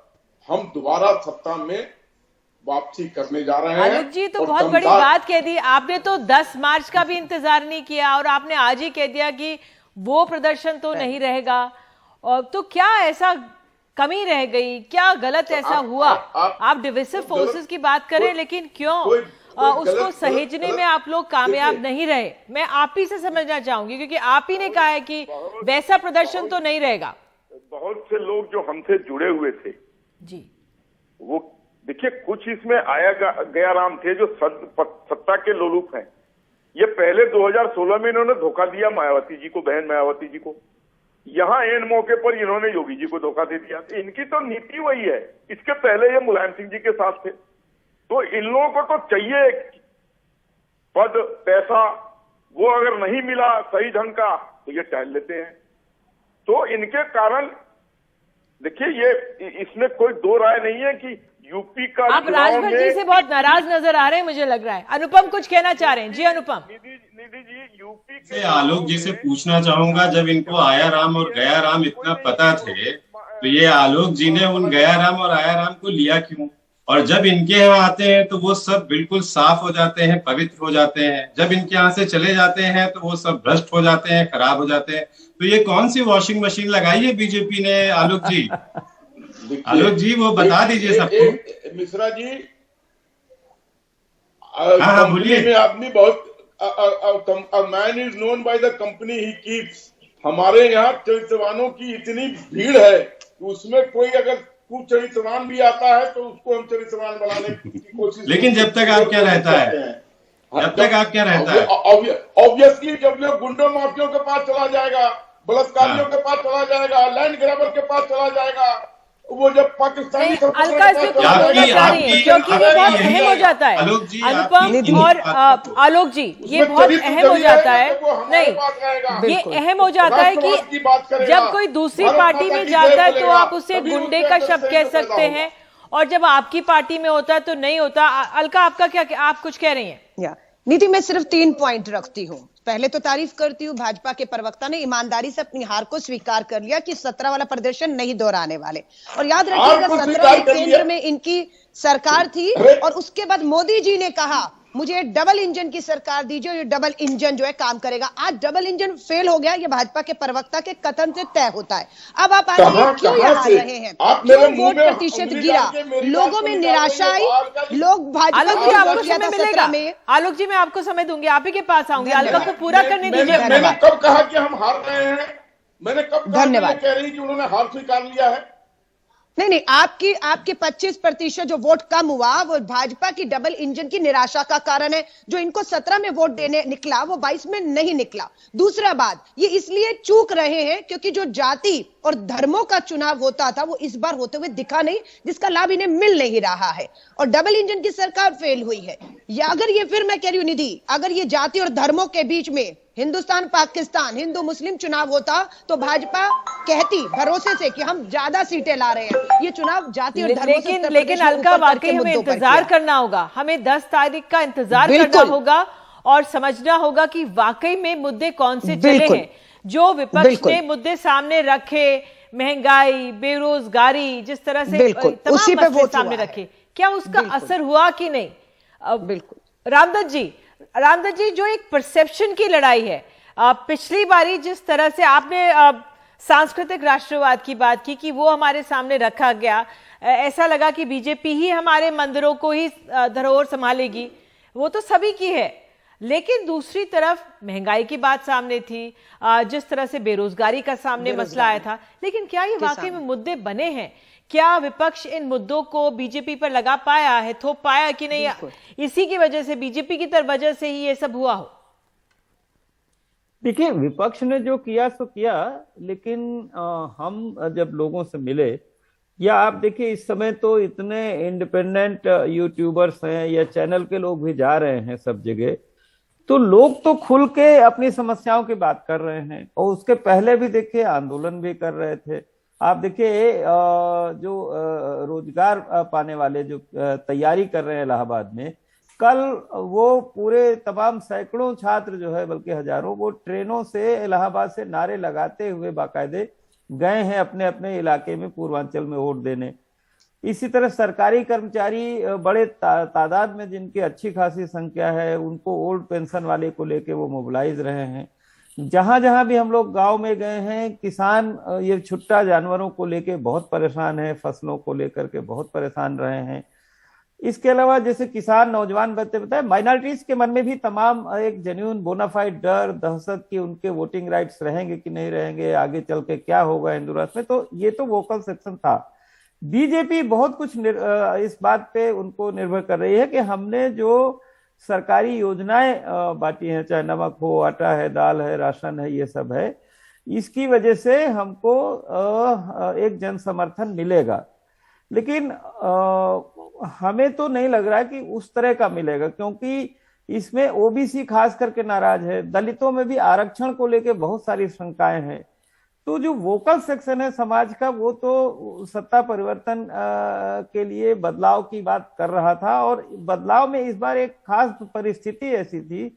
हम दोबारा सत्ता में वापसी करने जा रहे हैं। आलोक जी, तो बहुत बड़ी बात कह दी आपने। तो 10 मार्च का भी इंतजार नहीं किया और आपने आज ही कह दिया कि वो प्रदर्शन तो नहीं रहेगा। और तो क्या ऐसा कमी रह गई, क्या गलत ऐसा हुआ? आप डिविसिव फोर्सेस की बात करें, लेकिन क्यों उसको सहेजने में आप लोग कामयाब नहीं रहे? मैं आप ही से समझना चाहूंगी, क्योंकि आप ही ने कहा है कि वैसा प्रदर्शन तो नहीं रहेगा। बहुत से लोग जो हमसे जुड़े हुए थे जी, वो देखिए, कुछ इसमें आया गया राम थे जो सत्ता के लोलुप हैं। ये पहले 2016 में इन्होंने धोखा दिया मायावती जी को, बहन मायावती जी को। यहाँ एन मौके पर इन्होंने योगी जी को धोखा दे दिया। इनकी तो नीति वही है। इसके पहले ये मुलायम सिंह जी के साथ थे। तो इन लोगों को तो चाहिए पद, पैसा वो अगर नहीं मिला सही ढंग का तो ये टहल लेते हैं। तो इनके कारण देखिए, ये इसमें कोई दो राय नहीं है कि यूपी का आप राजभर जी से बहुत नाराज नजर आ रहे हैं, मुझे लग रहा है। अनुपम कुछ कहना चाह रहे हैं। जी अनुपम। निधि जी, यूपी से आलोक जी से पूछना चाहूंगा, जब इनको आया राम और गया राम इतना पता थे तो ये आलोक जी ने उन गया राम और आया राम को लिया क्यों? और जब इनके यहाँ आते हैं तो वो सब बिल्कुल साफ हो जाते हैं, पवित्र हो जाते हैं। जब इनके यहाँ से चले जाते हैं तो वो सब भ्रष्ट हो जाते हैं, खराब हो जाते हैं। तो ये कौन सी वॉशिंग मशीन लगाई है बीजेपी ने आलोक जी? आलोक जी वो बता दीजिए सबको। मिश्रा जी, हाँ बोलिए। में आदमी बहुत man is known by the company he keeps. हमारे यहाँ चरित्रवानों की इतनी भीड़ है कि उसमें कोई अगर कुछ चरित्रवान भी आता है तो उसको हम चरित्रवान बनाने की कोशिश। लेकिन जब तक आप क्या रहता है, जब तक आप क्या रहता है, ऑब्वियसली जब लोग गुंडों माफियों के पास चला जाएगा, बलात्कारियों के पास चला जाएगा, लैंड ग्रैबर के पास चला जाएगा, वो जब पाकिस्तानी अलका इसमें कुछ बोलना चाह रही है क्योंकि ये बहुत अहम हो जाता है। अनुपम और आलोक जी, ये बहुत अहम हो जाता है। नहीं, ये अहम हो जाता है कि जब कोई दूसरी पार्टी में जाता है तो आप उसे गुंडे का शब्द कह सकते हैं, और जब आपकी पार्टी में होता है तो नहीं होता। अलका, आपका क्या, आप कुछ कह रही हैं? निधि, मैं सिर्फ 3 पॉइंट रखती हूँ। पहले तो तारीफ करती हूँ, भाजपा के प्रवक्ता ने ईमानदारी से अपनी हार को स्वीकार कर लिया कि 17 वाला प्रदर्शन नहीं दोहराने वाले। और याद रखिएगा 17 में केंद्र में इनकी सरकार थी और उसके बाद मोदी जी ने कहा मुझे डबल इंजन की सरकार दीजिए, ये डबल इंजन जो है काम करेगा। आज डबल इंजन फेल हो गया, ये भाजपा के प्रवक्ता के कथन से तय होता है। अब आप आइए, क्यों यहाँ आ रहे हैं, क्यों वोट प्रतिशत गिरा, लोगों में निराशा आई, लोग भाजपा आलोक जी आपको समय मिलेगा। आलोक जी मैं आपको समय दूंगी, आप ही के पास आऊंगी। अलका को पूरा करने दीजिए। मैंने कब कहा कि हम हार रहे हैं? मैंने कब धन्यवाद कह रही कि उन्होंने हार स्वीकार लिया है? नहीं, आपके 25% जो वोट कम हुआ वो भाजपा की डबल इंजन की निराशा का कारण है। जो इनको 17 में वोट देने निकला वो 22 में नहीं निकला। दूसरा बात, ये इसलिए चूक रहे हैं क्योंकि जो जाति और धर्मों का चुनाव होता था वो इस बार होते हुए दिखा नहीं, जिसका लाभ इन्हें मिल नहीं रहा है, और डबल इंजन की सरकार फेल हुई है। या अगर ये, फिर मैं कह रही हूं निधि, अगर ये जाति और धर्मों के बीच में हिंदुस्तान पाकिस्तान हिंदू मुस्लिम चुनाव होता तो भाजपा कहती भरोसे से कि हम ज्यादा सीटें ला रहे हैं। ये चुनाव जाति और धर्मों से लेकिन अलका, वाकई हमें इंतजार करना होगा। हमें 10 तारीख का इंतजार करना होगा और समझना होगा कि वाकई में मुद्दे कौन से चले हैं। जो विपक्ष ने मुद्दे सामने रखे, महंगाई, बेरोजगारी, जिस तरह से तमाम मसले सामने रखे, क्या उसका असर हुआ कि नहीं? बिल्कुल। रामदत्त जी, जो एक परसेप्शन की लड़ाई है, पिछली बारी जिस तरह से आपने सांस्कृतिक राष्ट्रवाद की बात की कि वो हमारे सामने रखा गया, ऐसा लगा कि बीजेपी ही हमारे मंदिरों को ही धरोहर संभालेगी, वो तो सभी की है। लेकिन दूसरी तरफ महंगाई की बात सामने थी, जिस तरह से बेरोजगारी का सामने मसला आया था। लेकिन क्या ये वाकई में मुद्दे बने हैं? क्या विपक्ष इन मुद्दों को बीजेपी पर लगा पाया है, थोप पाया कि नहीं? इसी की वजह से, बीजेपी की वजह से ही ये सब हुआ हो? देखिए, विपक्ष ने जो किया सो किया, लेकिन हम जब लोगों से मिले, या आप देखिए इस समय तो इतने इंडिपेंडेंट यूट्यूबर्स हैं या चैनल के लोग भी जा रहे हैं सब जगह, तो लोग तो खुल के अपनी समस्याओं की बात कर रहे हैं। और उसके पहले भी देखिए आंदोलन भी कर रहे थे। आप देखिए जो रोजगार पाने वाले जो तैयारी कर रहे हैं इलाहाबाद में, कल वो पूरे तमाम सैकड़ों छात्र जो है, बल्कि हजारों, वो ट्रेनों से इलाहाबाद से नारे लगाते हुए बाकायदे गए हैं अपने अपने इलाके में, पूर्वांचल में वोट देने। इसी तरह सरकारी कर्मचारी बड़े तादाद में, जिनकी अच्छी खासी संख्या है, उनको ओल्ड पेंशन वाले को लेके वो मोबिलाइज रहे हैं। जहां जहां भी हम लोग गांव में गए हैं, किसान ये छुट्टा जानवरों को लेके बहुत परेशान है, फसलों को लेकर के बहुत परेशान रहे हैं। इसके अलावा जैसे किसान नौजवान बताए, माइनॉरिटीज के मन में भी तमाम एक जेन्युइन बोनाफाइड डर, दहशत की उनके वोटिंग राइट्स रहेंगे कि नहीं रहेंगे, आगे चल के क्या होगा हिंदू राष्ट्र में। तो ये तो वोकल सेक्शन था। बीजेपी बहुत कुछ इस बात पे उनको निर्भर कर रही है कि हमने जो सरकारी योजनाएं बांटी हैं, चाहे नमक हो, आटा है, दाल है, राशन है, ये सब है, इसकी वजह से हमको एक जन समर्थन मिलेगा। लेकिन हमें तो नहीं लग रहा है कि उस तरह का मिलेगा, क्योंकि इसमें ओबीसी खास करके नाराज है, दलितों में भी आरक्षण को लेके बहुत सारी शंकाएं हैं। तो जो वोकल सेक्शन है समाज का, वो तो सत्ता परिवर्तन के लिए बदलाव की बात कर रहा था, और बदलाव में इस बार एक खास परिस्थिति ऐसी थी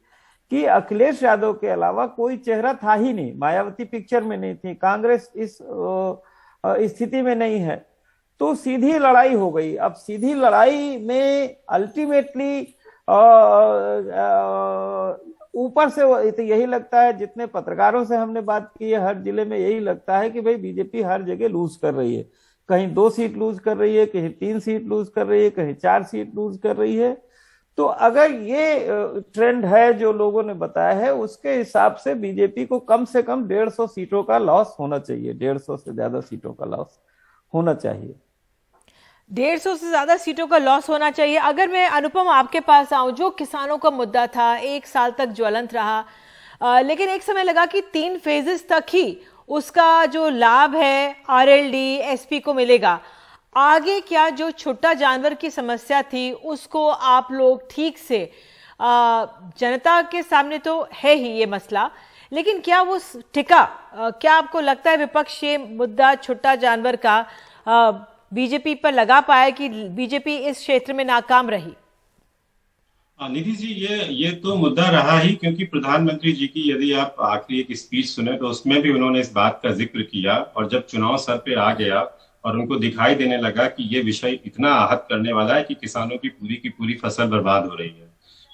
कि अखिलेश यादव के अलावा कोई चेहरा था ही नहीं, मायावती पिक्चर में नहीं थी, कांग्रेस इस स्थिति में नहीं है, तो सीधी लड़ाई हो गई। अब सीधी लड़ाई में अल्टीमेटली ऊपर से तो यही लगता है, जितने पत्रकारों से हमने बात की है हर जिले में यही लगता है कि भाई बीजेपी हर जगह लूज कर रही है, कहीं 2 सीट लूज कर रही है, कहीं 3 सीट लूज कर रही है, कहीं 4 सीट लूज कर रही है। तो अगर ये ट्रेंड है जो लोगों ने बताया है, उसके हिसाब से बीजेपी को कम से कम 150 सीटों का लॉस होना चाहिए, 150 से ज्यादा सीटों का लॉस होना चाहिए। 150 से ज्यादा सीटों का लॉस होना चाहिए। अगर मैं अनुपम आपके पास आऊं, जो किसानों का मुद्दा था 1 साल तक ज्वलंत रहा, लेकिन एक समय लगा कि 3 फेजेस तक ही उसका जो लाभ है आरएलडी एसपी को मिलेगा। आगे क्या जो छोटा जानवर की समस्या थी उसको आप लोग ठीक से, जनता के सामने तो है ही ये मसला, लेकिन क्या वो टिका? क्या आपको लगता है विपक्ष ये मुद्दा छोटा जानवर का बीजेपी पर लगा पाया कि बीजेपी इस क्षेत्र में नाकाम रही? निधि जी, ये तो मुद्दा रहा ही, क्योंकि प्रधानमंत्री जी की यदि आप आखिरी एक स्पीच सुने तो उसमें भी उन्होंने इस बात का जिक्र किया, और जब चुनाव सर पे आ गया और उनको दिखाई देने लगा कि ये विषय इतना आहत करने वाला है कि किसानों की पूरी फसल बर्बाद हो रही है,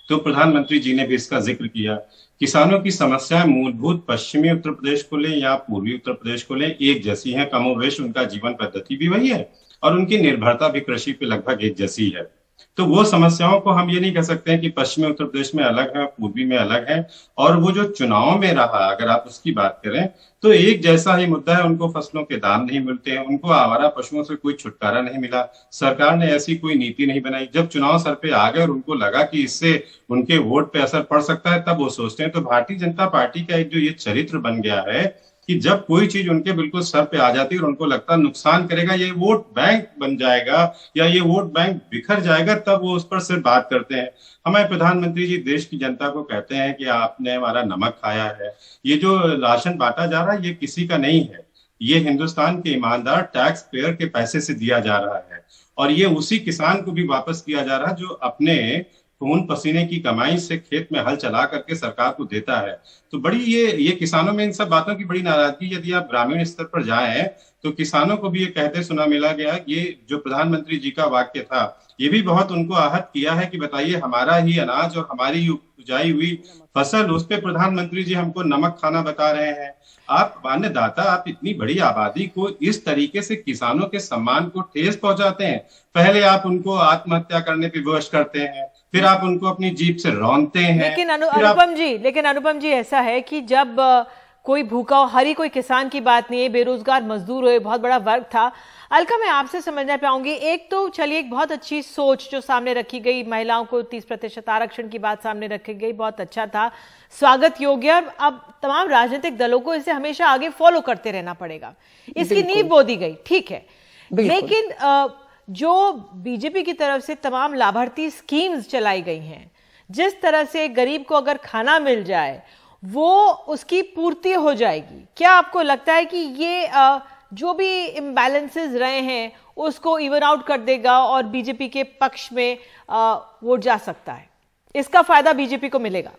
तो प्रधानमंत्री जी ने भी इसका जिक्र किया। किसानों की समस्याएं मूलभूत पश्चिमी उत्तर प्रदेश को लें या पूर्वी उत्तर प्रदेश को लें एक जैसी है, कमोवेश उनका जीवन पद्धति भी वही है और उनकी निर्भरता भी कृषि पे लगभग एक जैसी है। तो वो समस्याओं को हम ये नहीं कह सकते हैं कि पश्चिमी उत्तर प्रदेश में अलग है, पूर्वी में अलग है। और वो जो चुनाव में रहा, अगर आप उसकी बात करें तो एक जैसा ही मुद्दा है, उनको फसलों के दाम नहीं मिलते हैं, उनको आवारा पशुओं से कोई छुटकारा नहीं मिला, सरकार ने ऐसी कोई नीति नहीं बनाई। जब चुनाव सर पे आ गए और उनको लगा कि इससे उनके वोट पे असर पड़ सकता है, तब वो सोचते हैं। तो भारतीय जनता पार्टी का एक जो ये चरित्र बन गया है कि जब कोई चीज उनके बिल्कुल सर पे आ जाती है और उनको लगता है नुकसान करेगा, ये वोट बैंक बन जाएगा या ये वोट बैंक बिखर जाएगा, तब वो उस पर सिर्फ बात करते हैं। हमारे प्रधानमंत्री जी देश की जनता को कहते हैं कि आपने हमारा नमक खाया है। ये जो राशन बांटा जा रहा है ये किसी का नहीं है, ये हिंदुस्तान के ईमानदार टैक्स पेयर के पैसे से दिया जा रहा है, और ये उसी किसान को भी वापस किया जा रहा है जो अपने खून पसीने की कमाई से खेत में हल चला करके सरकार को देता है। तो बड़ी ये किसानों में इन सब बातों की बड़ी नाराजगी, यदि आप ग्रामीण स्तर पर जाएं तो किसानों को भी ये कहते सुना मिला गया। ये जो प्रधानमंत्री जी का वाक्य था ये भी बहुत उनको आहत किया है कि बताइए हमारा ही अनाज और हमारी उपजाई हुई फसल, उस पे प्रधानमंत्री जी हमको नमक खाना बता रहे हैं। आप अन्नदाता, आप इतनी बड़ी आबादी को इस तरीके से किसानों के सम्मान को ठेस पहुंचाते हैं। पहले आप उनको आत्महत्या करने पे विवश करते हैं, फिर आप उनको अपनी जीप से रौंदते हैं। लेकिन अनुपम जी ऐसा है कि जब कोई भूखा हो, हर ही कोई किसान की बात नहीं है, बेरोजगार मजदूर हो, बहुत बड़ा वर्ग था। अलका, मैं आपसे समझना चाहूंगी, एक तो चलिए एक बहुत अच्छी सोच जो सामने रखी गई, महिलाओं को 30% आरक्षण की बात सामने रखी गई, बहुत अच्छा था, स्वागत योग्य। अब तमाम राजनीतिक दलों को इसे हमेशा आगे फॉलो करते रहना पड़ेगा, इसकी नींव बो दी गई, ठीक है। लेकिन जो बीजेपी की तरफ से तमाम लाभार्थी स्कीम्स चलाई गई हैं, जिस तरह से गरीब को अगर खाना मिल जाए वो उसकी पूर्ति हो जाएगी, क्या आपको लगता है कि ये जो भी इम्बैलेंसेस रहे हैं उसको इवन आउट कर देगा और बीजेपी के पक्ष में वोट जा सकता है? इसका फायदा बीजेपी को मिलेगा?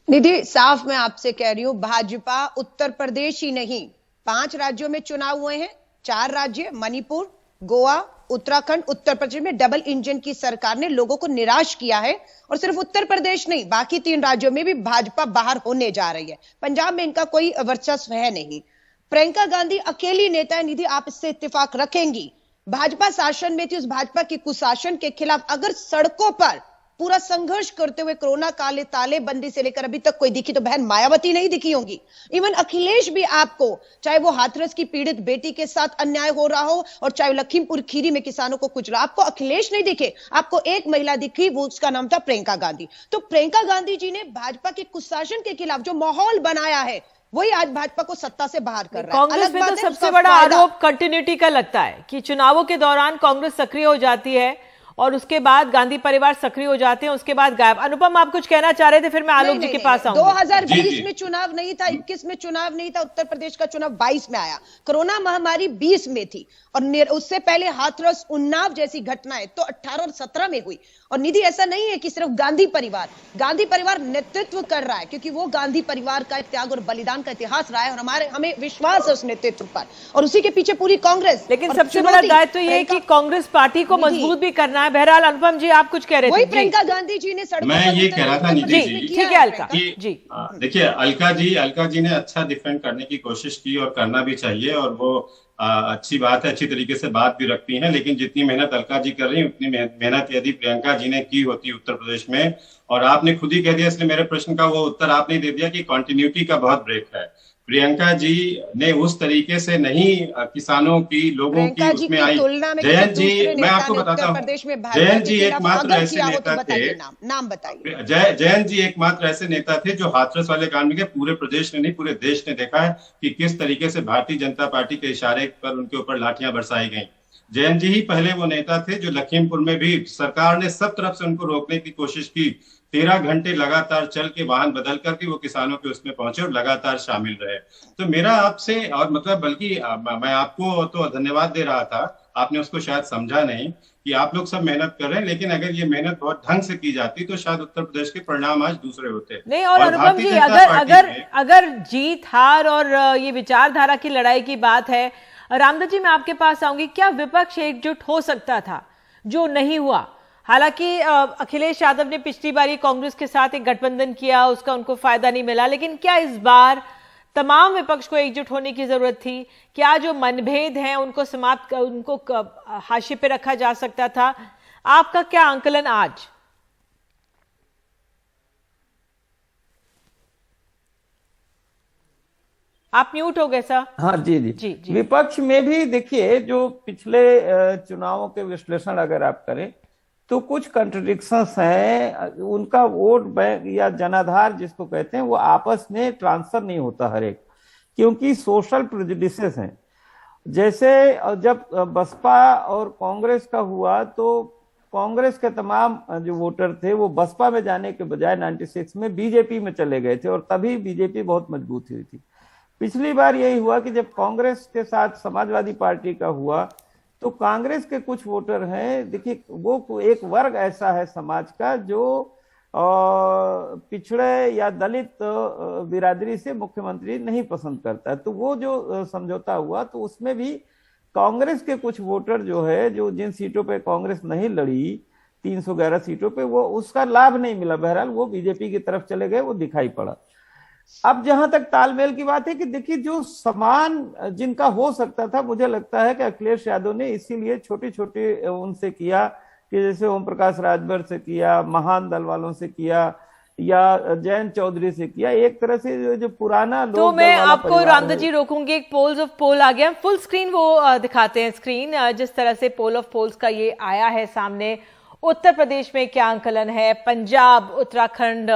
निधि, साफ मैं आपसे कह रही हूं, भाजपा उत्तर प्रदेश ही नहीं 5 राज्यों में चुनाव हुए हैं, 4 राज्य मणिपुर, गोवा, उत्तराखंड, उत्तर प्रदेश में डबल इंजन की सरकार ने लोगों को निराश किया है। और सिर्फ उत्तर प्रदेश नहीं, बाकी 3 राज्यों में भी भाजपा बाहर होने जा रही है। पंजाब में इनका कोई वर्चस्व है नहीं। प्रियंका गांधी अकेली नेता है, निधि आप इससे इत्तेफाक रखेंगी। भाजपा शासन में थी, उस भाजपा के कुशासन के खिलाफ अगर सड़कों पर पूरा संघर्ष करते हुए कोरोना काले तालेबंदी से लेकर अभी तक कोई दिखी तो बहन मायावती नहीं दिखी होंगी। इवन अखिलेश भी आपको, चाहे वो हाथरस की पीड़ित बेटी के साथ अन्याय हो रहा हो और चाहे लखीमपुर खीरी में किसानों को कुचला, आपको अखिलेश नहीं दिखे, आपको एक महिला दिखी, वो उसका नाम था प्रियंका गांधी। तो प्रियंका गांधी जी ने भाजपा के कुशासन के खिलाफ जो माहौल बनाया है वही आज भाजपा को सत्ता से बाहर कर रहा है। कांग्रेस में तो सबसे बड़ा आरोप कंटिन्यूटी का लगता है कि चुनावों के दौरान कांग्रेस सक्रिय हो जाती है और उसके बाद गांधी परिवार सक्रिय हो जाते हैं, उसके बाद गायब। अनुपम, आप कुछ कहना चाह रहे थे, फिर मैं आलोक जी के पास आऊंगी। 2020 में चुनाव नहीं था, 21 में चुनाव नहीं था, उत्तर प्रदेश का चुनाव 22 में आया, कोरोना महामारी 20 में थी, और उससे पहले हाथरस, उन्नाव जैसी घटनाएं तो 18 और 17 में हुई। और निधि, ऐसा नहीं है कि सिर्फ गांधी परिवार नेतृत्व कर रहा है, क्योंकि वो गांधी परिवार का त्याग और बलिदान का इतिहास रहा है, और हमें विश्वास है उस नेतृत्व पर, और उसी के पीछे पूरी कांग्रेस। लेकिन सबसे बड़ा दायित्व ये है कि कांग्रेस पार्टी को मजबूत भी करना है। बहरहाल अनुपम जी, आप कुछ कह रहे थे। वही प्रियंका गांधी जी ने मैं ये कह रहा था निधि जी, ठीक है अलका जी। देखिए, अलका जी ने अच्छा डिफेंड करने की कोशिश की, और करना भी चाहिए, और वो अच्छी बात है, अच्छी तरीके से बात भी रखती हैं। लेकिन जितनी मेहनत अलका जी कर रही है, उतनी मेहनत यदि प्रियंका जी ने की होती उत्तर प्रदेश में, और आपने खुद ही कह दिया, इसलिए मेरे प्रश्न का वो उत्तर आपने दे दिया कि कंटिन्यूटी का बहुत ब्रेक है। प्रियंका जी ने उस तरीके से नहीं किसानों की, लोगों की उसमें आई। जयंत जी, मैं आपको बताता हूँ, जयंत जी एकमात्र ऐसे नेता थे, नाम बताइए। जयंत जी एकमात्र ऐसे नेता थे जो हाथरस वाले कांड के पूरे प्रदेश ने नहीं, पूरे देश ने देखा है कि किस तरीके से भारतीय जनता पार्टी के इशारे पर उनके ऊपर लाठियां बरसाई गई। जयंत जी ही पहले वो नेता थे जो लखीमपुर में भी सरकार ने सब तरफ से उनको रोकने की कोशिश की, 13 घंटे लगातार चल के वाहन बदल करके वो किसानों के उसमें पहुंचे और लगातार शामिल रहे। तो मेरा आपसे, और मतलब बल्कि मैं आपको तो धन्यवाद दे रहा था, आपने उसको शायद समझा नहीं कि आप लोग सब मेहनत कर रहे हैं, लेकिन अगर ये मेहनत बहुत ढंग से की जाती तो शायद उत्तर प्रदेश के परिणाम आज दूसरे होते। नहीं, और अनुपम जी, अगर जीत हार और ये विचारधारा की लड़ाई की बात है, रामदास जी मैं आपके पास आऊंगी, क्या विपक्ष एकजुट हो सकता था जो नहीं हुआ? हालांकि अखिलेश यादव ने पिछली बार कांग्रेस के साथ एक गठबंधन किया, उसका उनको फायदा नहीं मिला, लेकिन क्या इस बार तमाम विपक्ष को एकजुट होने की जरूरत थी? क्या जो मनभेद हैं उनको समाप्त, उनको हाशिए पे रखा जा सकता था? आपका क्या आंकलन आज? आप म्यूट हो गए सर। हाँ जी। विपक्ष में भी देखिए, जो पिछले चुनावों के विश्लेषण अगर आप करें तो कुछ कंट्रडिक्शंस हैं। उनका वोट बैंक या जनाधार जिसको कहते हैं, वो आपस में ट्रांसफर नहीं होता हर एक, क्योंकि सोशल प्रेजुडिसेस हैं। जैसे जब बसपा और कांग्रेस का हुआ तो कांग्रेस के तमाम जो वोटर थे वो बसपा में जाने के बजाय 96 में बीजेपी में चले गए थे, और तभी बीजेपी बहुत मजबूत हुई थी। पिछली बार यही हुआ कि जब कांग्रेस के साथ समाजवादी पार्टी का हुआ तो कांग्रेस के कुछ वोटर हैं, देखिए वो एक वर्ग ऐसा है समाज का जो पिछड़े या दलित बिरादरी से मुख्यमंत्री नहीं पसंद करता है। तो वो जो समझौता हुआ तो उसमें भी कांग्रेस के कुछ वोटर जो है, जो जिन सीटों पे कांग्रेस नहीं लड़ी, 311 सीटों पे, वो उसका लाभ नहीं मिला। बहरहाल वो बीजेपी की तरफ चले गए, वो दिखाई पड़ा। अब जहां तक तालमेल की बात है कि देखिए, जो समान जिनका हो सकता था, मुझे लगता है कि अखिलेश यादव ने इसीलिए छोटे छोटे उनसे किया, कि जैसे ओम प्रकाश राजभर से किया, महान दल वालों से किया, या जयंत चौधरी से किया, एक तरह से जो पुराना लोग। तो मैं आपको रामदास जी रोकूंगी, एक पोल्स ऑफ पोल आ गया, फुल स्क्रीन वो दिखाते हैं स्क्रीन, जिस तरह से पोल ऑफ पोल्स का ये आया है सामने। उत्तर प्रदेश में क्या आंकलन है, पंजाब, उत्तराखंड,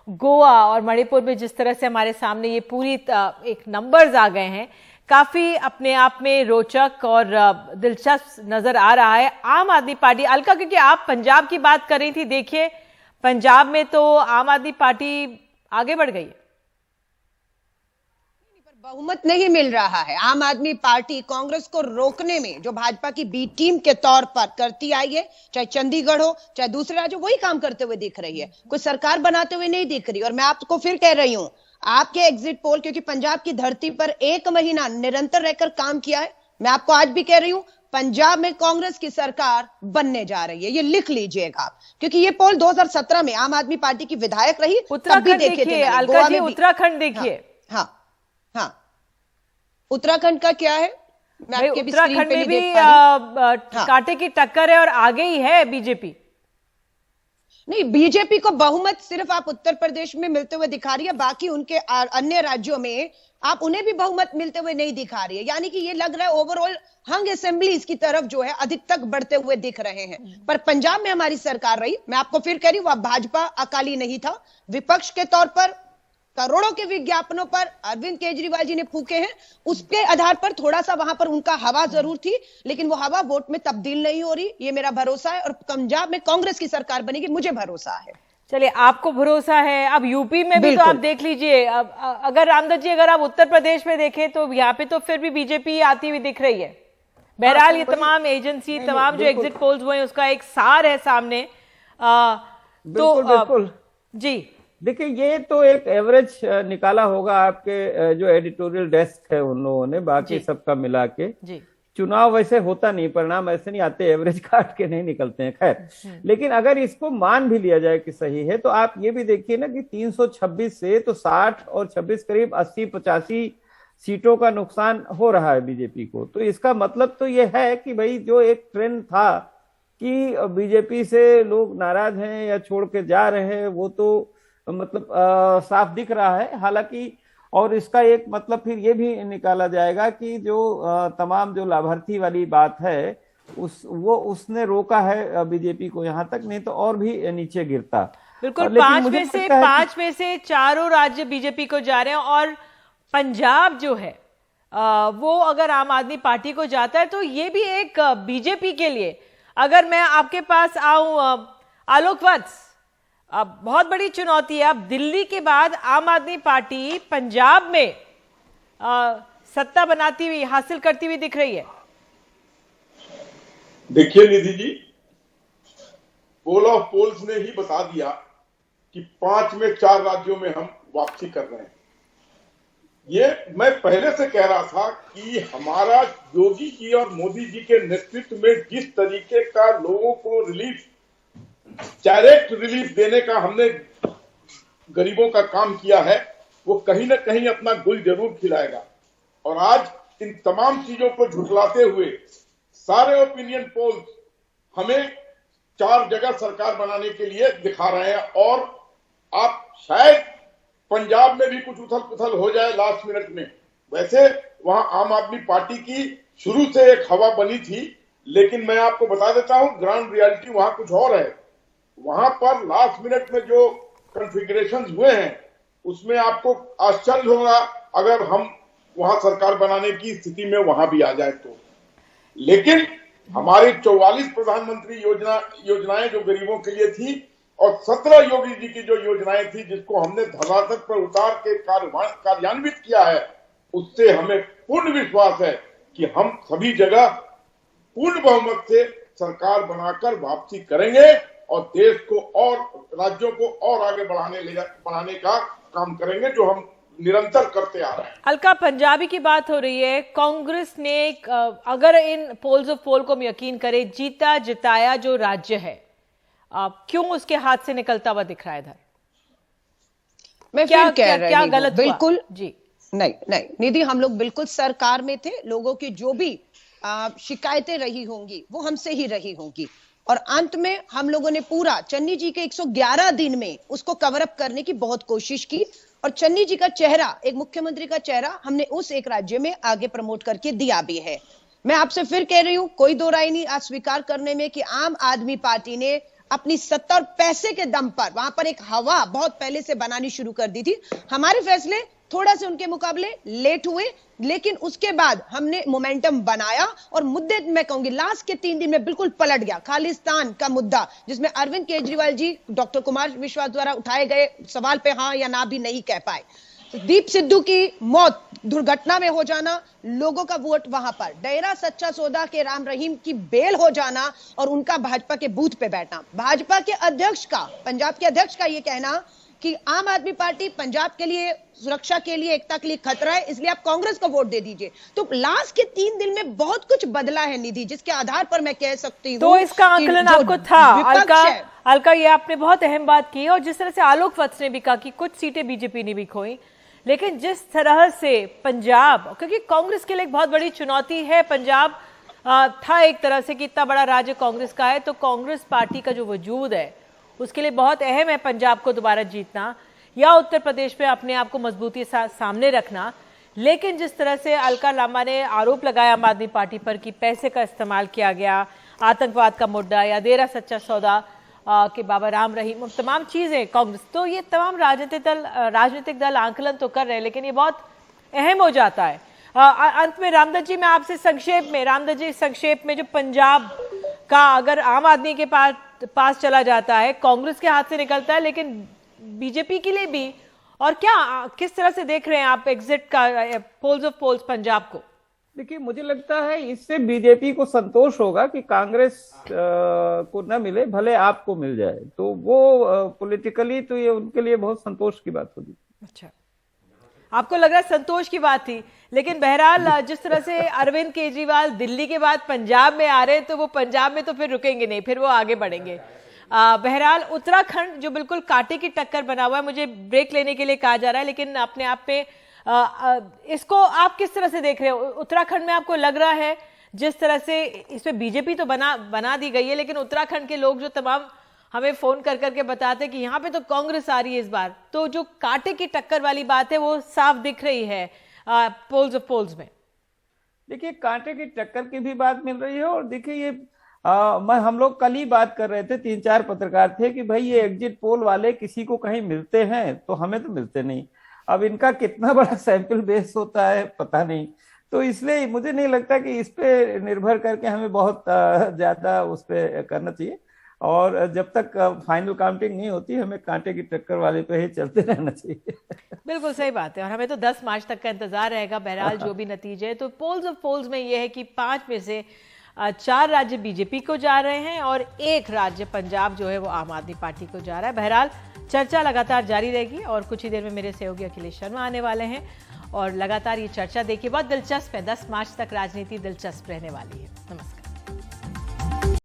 गोवा और मणिपुर में जिस तरह से हमारे सामने ये पूरी एक नंबर्स आ गए हैं, काफी अपने आप में रोचक और दिलचस्प नजर आ रहा है। आम आदमी पार्टी, अलका, क्योंकि आप पंजाब की बात कर रही थी, देखिए पंजाब में तो आम आदमी पार्टी आगे बढ़ गई है, बहुमत नहीं मिल रहा है। आम आदमी पार्टी कांग्रेस को रोकने में जो भाजपा की बी टीम के तौर पर करती आई है, चाहे चंडीगढ़ हो चाहे दूसरे राज्य, वही काम करते हुए दिख रही है, कोई सरकार बनाते हुए नहीं दिख रही। और मैं आपको फिर कह रही हूं, आपके एग्जिट पोल, क्योंकि पंजाब की धरती पर 1 महीना निरंतर रहकर काम किया है, मैं आपको आज भी कह रही हूं, पंजाब में कांग्रेस की सरकार बनने जा रही है, ये लिख लीजिएगा आप, क्योंकि ये पोल 2017 में आम आदमी पार्टी की विधायक रही। उत्तराखंड देखिए अलका जी, उत्तराखंड देखिए। हाँ, उत्तराखंड का क्या है? मैं आपके उत्तराखंड में भी कांटे की टक्कर है और आगे ही है बीजेपी। नहीं, बीजेपी को बहुमत सिर्फ आप उत्तर प्रदेश में मिलते हुए दिखा रही है, बाकी उनके अन्य राज्यों में आप उन्हें भी बहुमत मिलते हुए नहीं दिखा रही है। यानी कि ये लग रहा है ओवरऑल हंग असेंबलीज की तरफ जो है अधिक तक बढ़ते हुए दिख रहे हैं। पर पंजाब में हमारी सरकार रही, मैं आपको फिर कह रही हूं, वह भाजपा अकाली नहीं था, विपक्ष के तौर पर करोड़ों के विज्ञापनों पर अरविंद केजरीवाल जी ने फूके हैं, उसके आधार पर थोड़ा सा वहां पर उनका हवा जरूर थी, लेकिन वो हवा वोट में तब्दील नहीं हो रही, ये मेरा भरोसा है। और पंजाब में कांग्रेस की सरकार बनेगी, मुझे भरोसा है। चलिए, आपको भरोसा है। अब यूपी में भी तो आप देख लीजिए, अगर रामदत्त जी, अगर आप उत्तर प्रदेश में देखें तो यहाँ पे तो फिर भी बीजेपी आती हुई दिख रही है। बहरहाल ये तमाम एजेंसी, तमाम जो एग्जिट पोल्स हुए हैं, उसका एक सार है सामने। बिल्कुल जी देखिए, ये तो एक एवरेज निकाला होगा आपके जो एडिटोरियल डेस्क है उन लोगों ने, बाकी सबका मिला के। जी चुनाव वैसे होता नहीं, परिणाम ऐसे नहीं आते, एवरेज काट के नहीं निकलते हैं। खैर, लेकिन अगर इसको मान भी लिया जाए कि सही है, तो आप ये भी देखिए ना कि 326 से तो 60 और 26 करीब 80-85 सीटों का नुकसान हो रहा है बीजेपी को। तो इसका मतलब तो ये है कि भाई जो एक ट्रेंड था कि बीजेपी से लोग नाराज हैं या छोड़ के जा रहे हैं, वो तो मतलब साफ दिख रहा है। हालांकि और इसका एक मतलब फिर ये भी निकाला जाएगा कि जो तमाम जो लाभार्थी वाली बात है, उसने रोका है बीजेपी को यहाँ तक, नहीं तो और भी नीचे गिरता। बिल्कुल, 5 में से 4 राज्य बीजेपी को जा रहे हैं, और पंजाब जो है वो अगर आम आदमी पार्टी को जाता है तो ये भी एक बीजेपी के लिए, अगर मैं आपके पास आऊं आलोक वत्स, अब बहुत बड़ी चुनौती है। अब दिल्ली के बाद आम आदमी पार्टी पंजाब में सत्ता बनाती हुई, हासिल करती हुई दिख रही है। देखिए निधि जी, पोल ऑफ पोल्स ने ही बता दिया कि 5 में 4 राज्यों में हम वापसी कर रहे हैं। ये मैं पहले से कह रहा था कि हमारा योगी जी और मोदी जी के नेतृत्व में जिस तरीके का लोगों को रिलीफ, डायरेक्ट रिलीफ देने का हमने गरीबों का काम किया है, वो कहीं ना कहीं अपना गुल जरूर खिलाएगा। और आज इन तमाम चीजों को झुठलाते हुए सारे ओपिनियन पोल्स हमें 4 जगह सरकार बनाने के लिए दिखा रहे हैं। और आप शायद पंजाब में भी कुछ उथल पुथल हो जाए लास्ट मिनट में, वैसे वहां आम आदमी पार्टी की शुरू से एक हवा बनी थी, लेकिन मैं आपको बता देता हूं ग्राउंड रियलिटी वहां कुछ और है। वहां पर लास्ट मिनट में जो कॉन्फ़िगरेशंस हुए हैं, उसमें आपको आश्चर्य होगा अगर हम वहां सरकार बनाने की स्थिति में वहां भी आ जाए तो। लेकिन हमारी 44 प्रधानमंत्री योजनाएं जो गरीबों के लिए थी, और 17 योगी जी की जो योजनाएं थी जिसको हमने धरातल पर उतार के कार्यान्वित किया है, उससे हमें पूर्ण विश्वास है कि हम सभी जगह पूर्ण बहुमत से सरकार बनाकर वापसी करेंगे और देश को और राज्यों को और आगे बढ़ाने का काम करेंगे, जो हम निरंतर करते आ रहे हैं। अलका, पंजाबी की बात हो रही है। कांग्रेस ने अगर इन पोल्स ऑफ पोल को हम यकीन करें, जीता जिताया जो राज्य है, क्यों उसके हाथ से निकलता हुआ दिख रहा है इधर? मैं क्या कह रही हूं, गलत बिल्कुल जी नहीं निधि, हम लोग बिल्कुल सरकार में थे। लोगों की जो भी शिकायतें रही होंगी वो हमसे ही रही होंगी, और अंत में हम लोगों ने पूरा चन्नी जी के 111 दिन में उसको कवर अप करने की बहुत कोशिश की। और चन्नी जी का चेहरा, एक मुख्यमंत्री का चेहरा, हमने उस एक राज्य में आगे प्रमोट करके दिया भी है। मैं आपसे फिर कह रही हूं, कोई दो राय नहीं आज स्वीकार करने में कि आम आदमी पार्टी ने अपनी सत्ता और पैसे के दम पर वहां पर एक हवा बहुत पहले से बनानी शुरू कर दी थी। हमारे फैसले थोड़ा से उनके मुकाबले लेट हुए, लेकिन उसके बाद हमने मोमेंटम बनाया और मुद्दे मैं कहूंगी लास्ट के 3 दिन में बिल्कुल पलट गया। खालिस्तान का मुद्दा, जिसमें अरविंद केजरीवाल जी डॉक्टर कुमार विश्वास द्वारा उठाए गए सवाल पे हाँ या ना भी नहीं कह पाए। दीप सिद्धू की मौत दुर्घटना में हो जाना, लोगों का वोट वहां पर, डेरा सच्चा सौदा के राम रहीम की बेल हो जाना और उनका भाजपा के बूथ पे बैठना, भाजपा के अध्यक्ष का, पंजाब के अध्यक्ष का ये कहना कि आम आदमी पार्टी पंजाब के लिए, सुरक्षा के लिए, एकता के लिए खतरा है, इसलिए आप कांग्रेस को वोट दे दीजिए। तो लास्ट के 3 दिन में बहुत कुछ बदला है निधि, जिसके आधार पर मैं कह सकती हूँ तो इसका आकलन आपको था। अलका, ये आपने बहुत अहम बात की, और जिस तरह से आलोक वत्स ने भी कहा कि कुछ सीटें बीजेपी ने भी खोई, लेकिन जिस तरह से पंजाब, क्योंकि कांग्रेस के लिए एक बहुत बड़ी चुनौती है, पंजाब था एक तरह से कि इतना बड़ा राज्य कांग्रेस का है, तो कांग्रेस पार्टी का जो वजूद है उसके लिए बहुत अहम है पंजाब को दोबारा जीतना या उत्तर प्रदेश में अपने आप को मजबूती से सामने रखना। लेकिन जिस तरह से अलका लांबा ने आरोप लगाया आम आदमी पार्टी पर कि पैसे का इस्तेमाल किया गया, आतंकवाद का मुद्दा या डेरा सच्चा सौदा, कि बाबा राम रहीम, तमाम चीजें कांग्रेस, तो ये तमाम राजनीतिक दल आंकलन तो कर रहे हैं, लेकिन ये बहुत अहम हो जाता है। अंत में रामदत्त जी, मैं आपसे संक्षेप में जो पंजाब का अगर आम आदमी के पास चला जाता है, कांग्रेस के हाथ से निकलता है, लेकिन बीजेपी के लिए भी, और क्या किस तरह से देख रहे हैं आप एग्जिट का पोल्स ऑफ पोल्स पंजाब को? देखिए, मुझे लगता है इससे बीजेपी को संतोष होगा कि कांग्रेस को न मिले, भले आपको मिल जाए, तो वो पॉलिटिकली तो ये उनके लिए बहुत संतोष की बात होगी। अच्छा, आपको लग रहा है संतोष की बात थी, लेकिन बहरहाल जिस तरह से अरविंद केजरीवाल दिल्ली के बाद पंजाब में आ रहे हैं, तो वो पंजाब में तो फिर रुकेंगे नहीं, फिर वो आगे बढ़ेंगे। बहरहाल उत्तराखंड जो बिल्कुल कांटे की टक्कर बना हुआ है, मुझे ब्रेक लेने के लिए कहा जा रहा है, लेकिन अपने आप में इसको आप किस तरह से देख रहे हो? उत्तराखंड में आपको लग रहा है जिस तरह से इसमें बीजेपी तो बना दी गई है, लेकिन उत्तराखंड के लोग जो तमाम हमें फोन कर करके बताते हैं कि यहाँ पे तो कांग्रेस आ रही है इस बार, तो जो कांटे की टक्कर वाली बात है वो साफ दिख रही है पोल्स ऑफ पोल्स में। देखिए, कांटे की टक्कर की भी बात मिल रही है, और देखिए ये हम लोग कल ही बात कर रहे थे, 3-4 पत्रकार थे कि भाई ये एग्जिट पोल वाले किसी को कहीं मिलते हैं, तो हमें तो मिलते नहीं। अब इनका कितना बड़ा सैंपल बेस होता है पता नहीं, तो इसलिए मुझे नहीं लगता कि इस पे निर्भर करके हमें बहुत ज्यादा उस पे करना चाहिए, और जब तक फाइनल काउंटिंग नहीं होती, हमें कांटे की टक्कर वाले पे ही चलते रहना चाहिए। बिल्कुल सही बात है, और हमें तो 10 मार्च तक का इंतजार रहेगा। बहरहाल जो भी नतीजे है, तो पोल्स ऑफ पोल्स में यह है कि 5 में से 4 राज्य बीजेपी को जा रहे हैं और 1 राज्य पंजाब जो है वो आम आदमी पार्टी को जा रहा है। बहरहाल चर्चा लगातार जारी रहेगी, और कुछ ही देर में मेरे सहयोगी अखिलेश शर्मा आने वाले हैं, और लगातार ये चर्चा देखिए बहुत दिलचस्प है। 10 मार्च तक राजनीति दिलचस्प रहने वाली है। नमस्कार।